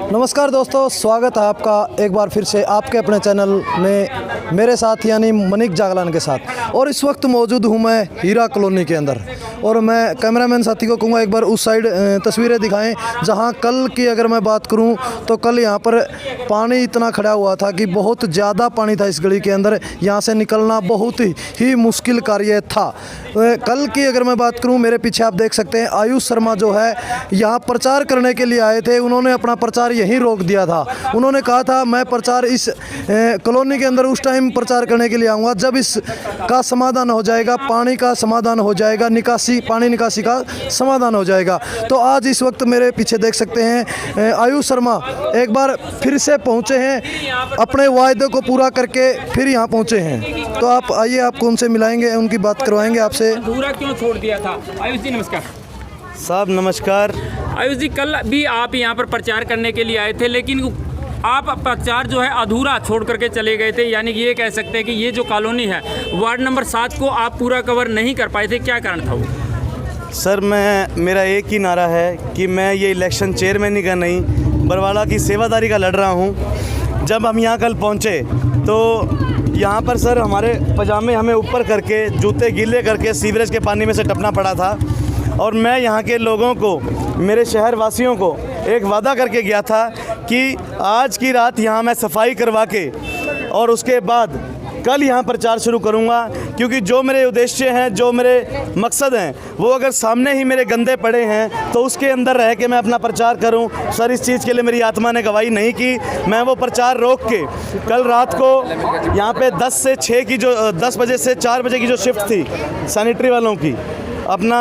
नमस्कार दोस्तों, स्वागत है आपका एक बार फिर से आपके अपने चैनल में मेरे साथ यानी मनिक जागलान के साथ। और इस वक्त मौजूद हूँ मैं हीरा कॉलोनी के अंदर और मैं कैमरामैन साथी को कहूँगा एक बार उस साइड तस्वीरें दिखाएं जहाँ कल की अगर मैं बात करूँ तो कल यहाँ पर पानी इतना खड़ा हुआ था कि बहुत ज़्यादा पानी था इस गली के अंदर, यहाँ से निकलना बहुत ही मुश्किल कार्य था। कल की अगर मैं बात करूँ, मेरे पीछे आप देख सकते हैं आयुष शर्मा जो है यहाँ प्रचार करने के लिए आए थे। उन्होंने अपना प्रचार यहीं रोक दिया था। उन्होंने कहा था मैं प्रचार इस कॉलोनी के अंदर उस टाइम प्रचार करने के लिए आऊँगा जब इसका समाधान हो जाएगा, पानी का समाधान हो जाएगा, पानी निकासी का समाधान हो जाएगा। तो आज इस वक्त मेरे पीछे देख सकते हैं आयुष शर्मा एक बार फिर से पहुँचे हैं, अपने वायदे को पूरा करके फिर यहाँ पहुँचे हैं। तो आप आइए, आपको उनसे मिलाएंगे, उनकी बात करवाएंगे आपसे। अधूरा क्यों छोड़ दिया था? आयुष जी नमस्कार। साहब नमस्कार। आयुष जी, कल भी आप यहाँ पर प्रचार करने के लिए आए थे, लेकिन आप प्रचार जो है अधूरा छोड़ करके चले गए थे। यानी कि ये कह सकते हैं कि ये जो कॉलोनी है वार्ड नंबर 7 को आप पूरा कवर नहीं कर पाए थे, क्या कारण था वो? सर मेरा एक ही नारा है कि मैं ये इलेक्शन चेयरमैन का नहीं, बरवाला की सेवादारी का लड़ रहा हूँ। जब हम यहाँ कल पहुँचे तो यहाँ पर सर हमारे पजामे हमें ऊपर करके, जूते गीले करके सीवरेज के पानी में से टपना पड़ा था। और मैं यहाँ के लोगों को, मेरे शहर वासियों को एक वादा करके गया था कि आज की रात यहाँ मैं सफाई करवा के और उसके बाद कल यहाँ प्रचार शुरू करूँगा। क्योंकि जो मेरे उद्देश्य हैं, जो मेरे मकसद हैं, वो अगर सामने ही मेरे गंदे पड़े हैं तो उसके अंदर रह के मैं अपना प्रचार करूँ। सर इस चीज़ के लिए मेरी आत्मा ने गवाही नहीं की। मैं वो प्रचार रोक के कल रात को यहाँ पे 10 से 6 की जो 10 बजे से 4 बजे की जो शिफ्ट थी सैनिटरी वालों की, अपना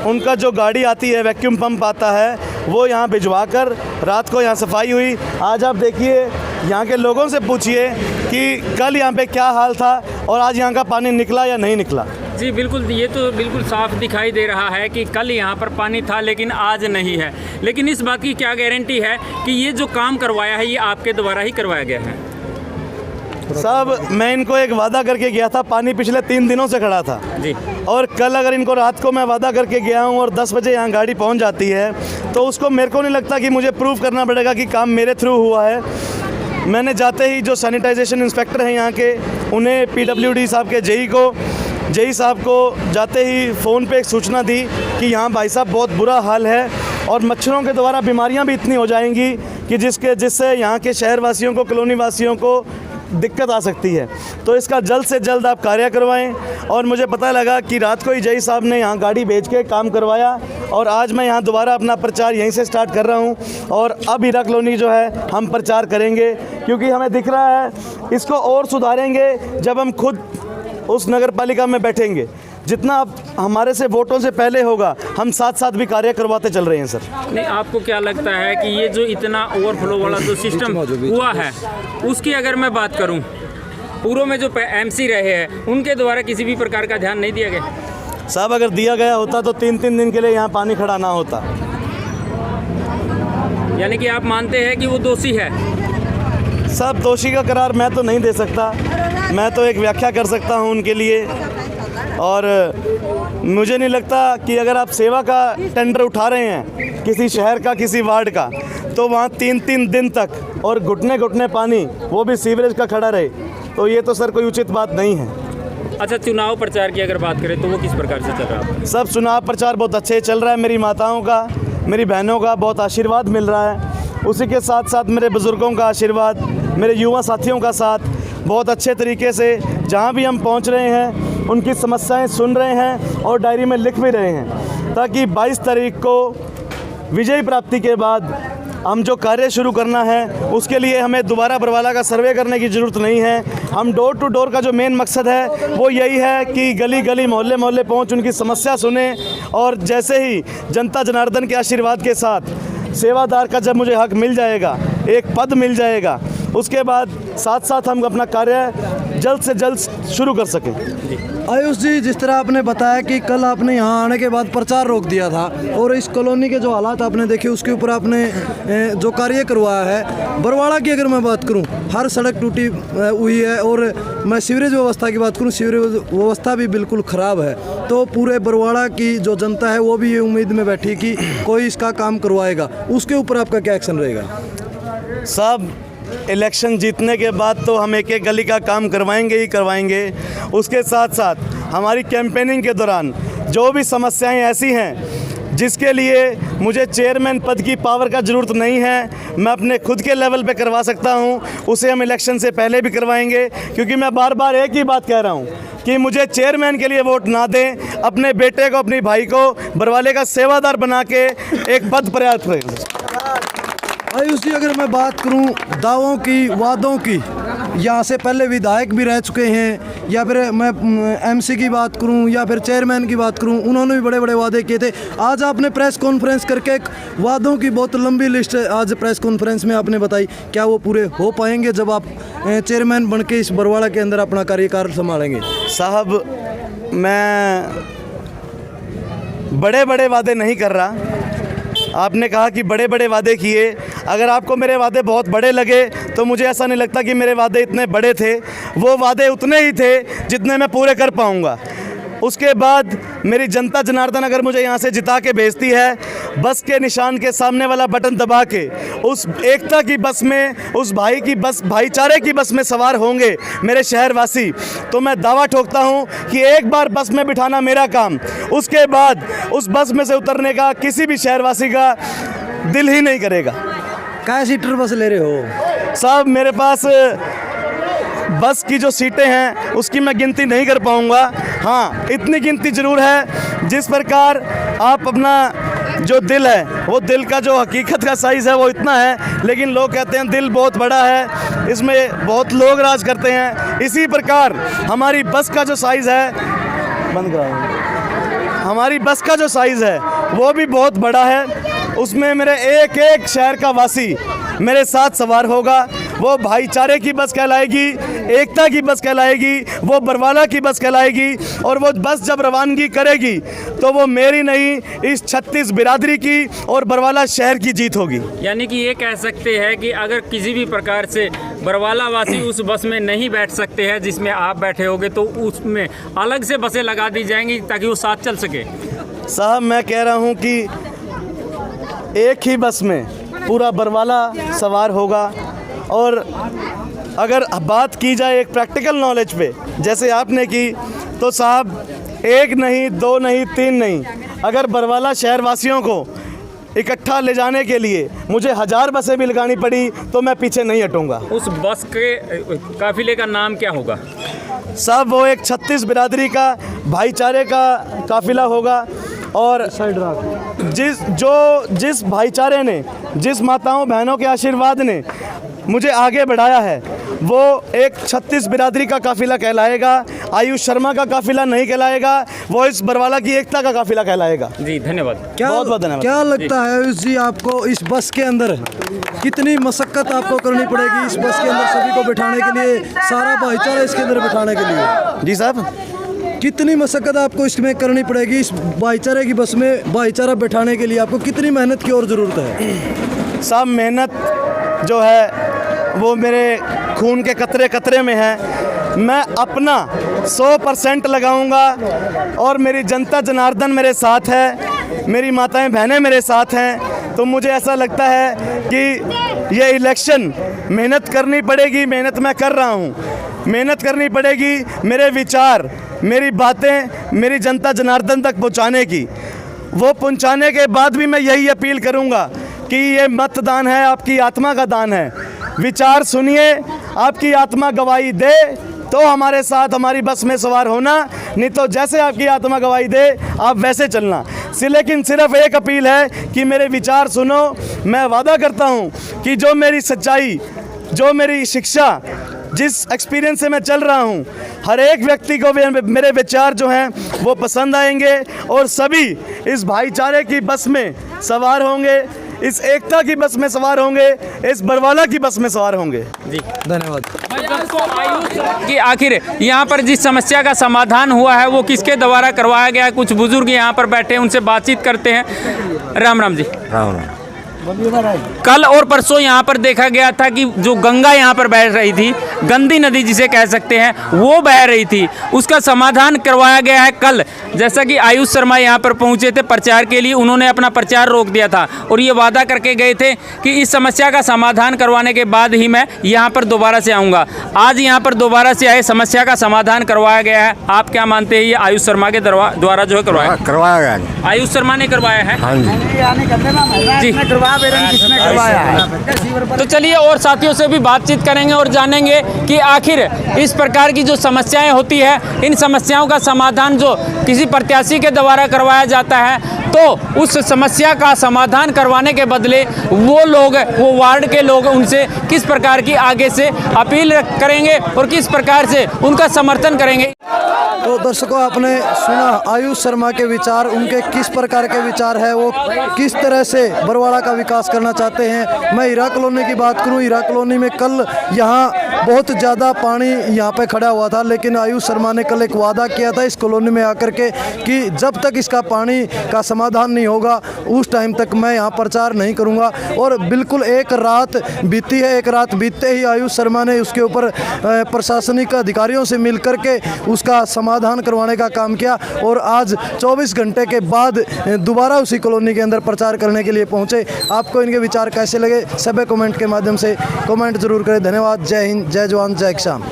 उनका जो गाड़ी आती है, वैक्यूम पंप आता है, वो यहाँ भिजवा कर रात को यहाँ सफाई हुई। आज आप देखिए, यहाँ के लोगों से पूछिए कि कल यहाँ पे क्या हाल था और आज यहाँ का पानी निकला या नहीं निकला। जी बिल्कुल, ये तो बिल्कुल साफ दिखाई दे रहा है कि कल यहाँ पर पानी था लेकिन आज नहीं है। लेकिन इस बात की क्या गारंटी है कि ये जो काम करवाया है ये आपके द्वारा ही करवाया गया है? साहब मैं इनको एक वादा करके गया था, पानी पिछले 3 दिनों से खड़ा था जी। और कल अगर इनको रात को मैं वादा करके गया हूँ और 10 बजे यहाँ गाड़ी पहुँच जाती है तो उसको मेरे को नहीं लगता कि मुझे प्रूव करना पड़ेगा कि काम मेरे थ्रू हुआ है। मैंने जाते ही जो सैनिटाइजेशन इंस्पेक्टर हैं यहाँ के, उन्हें PWD साहब के जेई साहब को जाते ही फ़ोन पे एक सूचना दी कि यहाँ भाई साहब बहुत बुरा हाल है और मच्छरों के द्वारा बीमारियाँ भी इतनी हो जाएंगी कि जिससे यहाँ के शहर वासियों को, कॉलोनी वासियों को दिक्कत आ सकती है। तो इसका जल्द से जल्द आप कार्य करवाएं। और मुझे पता लगा कि रात को ही जय साहब ने यहाँ गाड़ी भेज के काम करवाया और आज मैं यहाँ दोबारा अपना प्रचार यहीं से स्टार्ट कर रहा हूँ। और अब हीरा कॉलोनी जो है हम प्रचार करेंगे क्योंकि हमें दिख रहा है इसको और सुधारेंगे जब हम खुद उस नगर पालिका में बैठेंगे। जितना अब हमारे से वोटों से पहले होगा, हम साथ साथ भी कार्य करवाते चल रहे हैं सर। नहीं, आपको क्या लगता है कि ये जो इतना ओवरफ्लो वाला जो सिस्टम हुआ है उसकी अगर मैं बात करूं, पूर्व में जो MC रहे हैं उनके द्वारा किसी भी प्रकार का ध्यान नहीं दिया गया? साहब अगर दिया गया होता तो 3-3 दिन के लिए यहाँ पानी खड़ा ना होता। यानी कि आप मानते हैं कि वो दोषी है? साहब दोषी का करार मैं तो नहीं दे सकता, मैं तो एक व्याख्या कर सकता हूँ उनके लिए। और मुझे नहीं लगता कि अगर आप सेवा का टेंडर उठा रहे हैं किसी शहर का, किसी वार्ड का, तो वहाँ 3-3 दिन तक और घुटने पानी, वो भी सीवरेज का खड़ा रहे, तो ये तो सर कोई उचित बात नहीं है। अच्छा, चुनाव प्रचार की अगर बात करें तो वो किस प्रकार से चल रहा है? सब चुनाव प्रचार बहुत अच्छे चल रहा है। मेरी माताओं का, मेरी बहनों का बहुत आशीर्वाद मिल रहा है। उसी के साथ साथ मेरे बुज़ुर्गों का आशीर्वाद, मेरे युवा साथियों का साथ बहुत अच्छे तरीके से जहाँ भी हम पहुँच रहे हैं उनकी समस्याएं सुन रहे हैं और डायरी में लिख भी रहे हैं, ताकि 22 तारीख को विजय प्राप्ति के बाद हम जो कार्य शुरू करना है उसके लिए हमें दोबारा बरवाला का सर्वे करने की ज़रूरत नहीं है। हम डोर टू डोर का जो मेन मकसद है वो यही है कि गली गली, मोहल्ले मोहल्ले पहुँच उनकी समस्या सुने और जैसे ही जनता जनार्दन के आशीर्वाद के साथ सेवादार का जब मुझे हक मिल जाएगा, एक पद मिल जाएगा, उसके बाद साथ साथ हम अपना कार्य जल्द से जल्द शुरू कर सकें। आयुष जी, जिस तरह आपने बताया कि कल आपने यहाँ आने के बाद प्रचार रोक दिया था और इस कॉलोनी के जो हालात आपने देखे उसके ऊपर आपने जो कार्य करवाया है, बरवाड़ा की अगर मैं बात करूँ, हर सड़क टूटी हुई है और मैं सीवरेज व्यवस्था की बात करूँ, सीवरेज व्यवस्था भी बिल्कुल ख़राब है। तो पूरे बरवाड़ा की जो जनता है वो भी ये उम्मीद में बैठी कि कोई इसका काम करवाएगा, उसके ऊपर आपका क्या एक्शन रहेगा? साहब, इलेक्शन जीतने के बाद तो हम एक एक गली का काम करवाएंगे ही करवाएंगे। उसके साथ साथ हमारी कैंपेनिंग के दौरान जो भी समस्याएं ऐसी हैं जिसके लिए मुझे चेयरमैन पद की पावर का ज़रूरत नहीं है, मैं अपने खुद के लेवल पे करवा सकता हूं, उसे हम इलेक्शन से पहले भी करवाएंगे। क्योंकि मैं बार बार एक ही बात कह रहा हूं कि मुझे चेयरमैन के लिए वोट ना दें, अपने बेटे को, अपनी भाई को बरवाले का सेवादार बना के एक पद प्रयास करें। आयुष जी, अगर मैं बात करूं दावों की, वादों की, यहाँ से पहले विधायक भी रह चुके हैं, या फिर मैं एमसी की बात करूं या फिर चेयरमैन की बात करूं, उन्होंने भी बड़े बड़े वादे किए थे। आज आपने प्रेस कॉन्फ्रेंस करके एक वादों की बहुत लंबी लिस्ट आज प्रेस कॉन्फ्रेंस में आपने बताई, क्या वो पूरे हो पाएंगे जब आप चेयरमैन बन के इस बरवाड़ा के अंदर अपना कार्यकाल संभालेंगे? साहब, मैं बड़े बड़े वादे नहीं कर रहा। आपने कहा कि बड़े बड़े वादे किए, अगर आपको मेरे वादे बहुत बड़े लगे तो मुझे ऐसा नहीं लगता कि मेरे वादे इतने बड़े थे। वो वादे उतने ही थे जितने मैं पूरे कर पाऊँगा। उसके बाद मेरी जनता जनार्दन अगर मुझे यहाँ से जिता के भेजती है, बस के निशान के सामने वाला बटन दबा के उस एकता की बस में, उस भाईचारे की बस में सवार होंगे मेरे शहरवासी, तो मैं दावा ठोकता हूँ कि एक बार बस में बिठाना मेरा काम, उसके बाद उस बस में से उतरने का किसी भी शहरवासी का दिल ही नहीं करेगा। क्या सीटर बस ले रहे हो? साहब, मेरे पास बस की जो सीटें हैं उसकी मैं गिनती नहीं कर पाऊंगा। हाँ, इतनी गिनती ज़रूर है जिस प्रकार आप अपना जो दिल है, वो दिल का जो हकीकत का साइज़ है वो इतना है, लेकिन लोग कहते हैं दिल बहुत बड़ा है, इसमें बहुत लोग राज करते हैं। इसी प्रकार हमारी बस का जो साइज़ है, बंद कराओ, हमारी बस का जो साइज़ है वो भी बहुत बड़ा है। उसमें मेरे एक एक शहर का वासी मेरे साथ सवार होगा। वो भाईचारे की बस कहलाएगी, एकता की बस कहलाएगी, वो बरवाला की बस कहलाएगी। और वो बस जब रवानगी करेगी तो वो मेरी नहीं, इस 36 बिरादरी की और बरवाला शहर की जीत होगी। यानी कि ये कह सकते हैं कि अगर किसी भी प्रकार से बरवाला वासी उस बस में नहीं बैठ सकते हैं जिसमें आप बैठे होगे, तो उसमें अलग से बसें लगा दी जाएंगी ताकि वो साथ चल सके। साहब, मैं कह रहा हूँ कि एक ही बस में पूरा बरवाला सवार होगा। और अगर बात की जाए एक प्रैक्टिकल नॉलेज पे, जैसे आपने की, तो साहब एक नहीं, दो नहीं, तीन नहीं, अगर बरवाला शहरवासियों को इकट्ठा ले जाने के लिए मुझे 1000 बसें भी लगानी पड़ी तो मैं पीछे नहीं हटूंगा। उस बस के काफिले का नाम क्या होगा? साहब, वो एक 36 बिरादरी का भाईचारे का काफिला होगा। और जिस भाईचारे ने, जिस माताओं बहनों के आशीर्वाद ने मुझे आगे बढ़ाया है, वो एक 36 बिरादरी का काफिला कहलाएगा। आयुष शर्मा का काफिला नहीं कहलाएगा, वो इस बरवाला की एकता का काफिला कहलाएगा। जी, धन्यवाद। बहुत बहुत धन्यवाद। क्या लगता है आयुष जी, आपको इस बस के अंदर कितनी मशक्कत आपको करनी पड़ेगी इस बस के अंदर सभी को बिठाने के लिए, सारा भाईचारा इसके अंदर बिठाने के लिए? जी साहब, कितनी मशक्कत आपको इसमें करनी पड़ेगी इस भाईचारे की बस में भाईचारा बिठाने के लिए? आपको कितनी मेहनत की और ज़रूरत है? साहब, मेहनत जो है वो मेरे खून के कतरे कतरे में है। मैं अपना 100% लगाऊंगा और मेरी जनता जनार्दन मेरे साथ है, मेरी माताएं बहनें मेरे साथ हैं। तो मुझे ऐसा लगता है कि ये इलेक्शन मेहनत करनी पड़ेगी, मेहनत मैं कर रहा हूँ, मेहनत करनी पड़ेगी मेरे विचार, मेरी बातें मेरी जनता जनार्दन तक पहुँचाने की। वो पहुँचाने के बाद भी मैं यही अपील करूँगा कि ये मतदान है, आपकी आत्मा का दान है। विचार सुनिए, आपकी आत्मा गवाही दे तो हमारे साथ हमारी बस में सवार होना, नहीं तो जैसे आपकी आत्मा गवाही दे आप वैसे चलना। लेकिन सिर्फ एक अपील है कि मेरे विचार सुनो। मैं वादा करता हूँ कि जो मेरी सच्चाई, जो मेरी शिक्षा, जिस एक्सपीरियंस से मैं चल रहा हूँ, हर एक व्यक्ति को मेरे विचार जो हैं वो पसंद आएंगे और सभी इस भाईचारे की बस में सवार होंगे, इस एकता की बस में सवार होंगे, इस बरवाला की बस में सवार होंगे। जी धन्यवाद। कि आखिर यहाँ पर जिस समस्या का समाधान हुआ है वो किसके द्वारा करवाया गया है, कुछ बुजुर्ग यहाँ पर बैठे हैं, उनसे बातचीत करते हैं। राम राम जी। राम राम। कल और परसों यहाँ पर देखा गया था कि जो गंगा यहाँ पर बह रही थी, गंदी नदी जिसे कह सकते हैं, वो बह रही थी, उसका समाधान करवाया गया है कल। जैसा कि आयुष शर्मा यहाँ पर पहुँचे थे प्रचार के लिए, उन्होंने अपना प्रचार रोक दिया था और ये वादा करके गए थे कि इस समस्या का समाधान करवाने के बाद ही मैं यहाँ पर दोबारा से आऊँगा। आज यहाँ पर दोबारा से आए, समस्या का समाधान करवाया गया है। आप क्या मानते हैं, ये आयुष शर्मा के द्वारा जो है करवाया? करवाया गया। आयुष शर्मा ने करवाया है। हाँ जी। जी। तो चलिए और साथियों से भी बातचीत करेंगे और जानेंगे कि आखिर इस प्रकार की जो समस्याएं होती है, इन समस्याओं का समाधान जो किसी प्रत्याशी के द्वारा करवाया जाता है, तो उस समस्या का समाधान करवाने के बदले वो लोग, वो वार्ड के लोग उनसे किस प्रकार की आगे से अपील करेंगे और किस प्रकार से उनका समर्थन करेंगे। तो दर्शकों, आपने सुना आयुष शर्मा के विचार, उनके किस प्रकार के विचार है, वो किस तरह से बरवाला का विकास करना चाहते हैं। मैं हीरा कॉलोनी की बात करूं, हीरा कॉलोनी में कल यहाँ बहुत ज़्यादा पानी यहाँ पे खड़ा हुआ था, लेकिन आयुष शर्मा ने कल एक वादा किया था इस कॉलोनी में आकर के कि जब तक इसका पानी का समाधान नहीं होगा उस टाइम तक मैं यहाँ प्रचार नहीं करूँगा। और बिल्कुल एक रात बीती है, एक रात बीतते ही आयुष शर्मा ने उसके ऊपर प्रशासनिक अधिकारियों से मिल करके उसका समाधान करवाने का काम किया और आज 24 घंटे के बाद दोबारा उसी कॉलोनी के अंदर प्रचार करने के लिए पहुंचे। आपको इनके विचार कैसे लगे, सभी कमेंट के माध्यम से कमेंट जरूर करें। धन्यवाद। जय हिंद, जय जवान, जय किसान।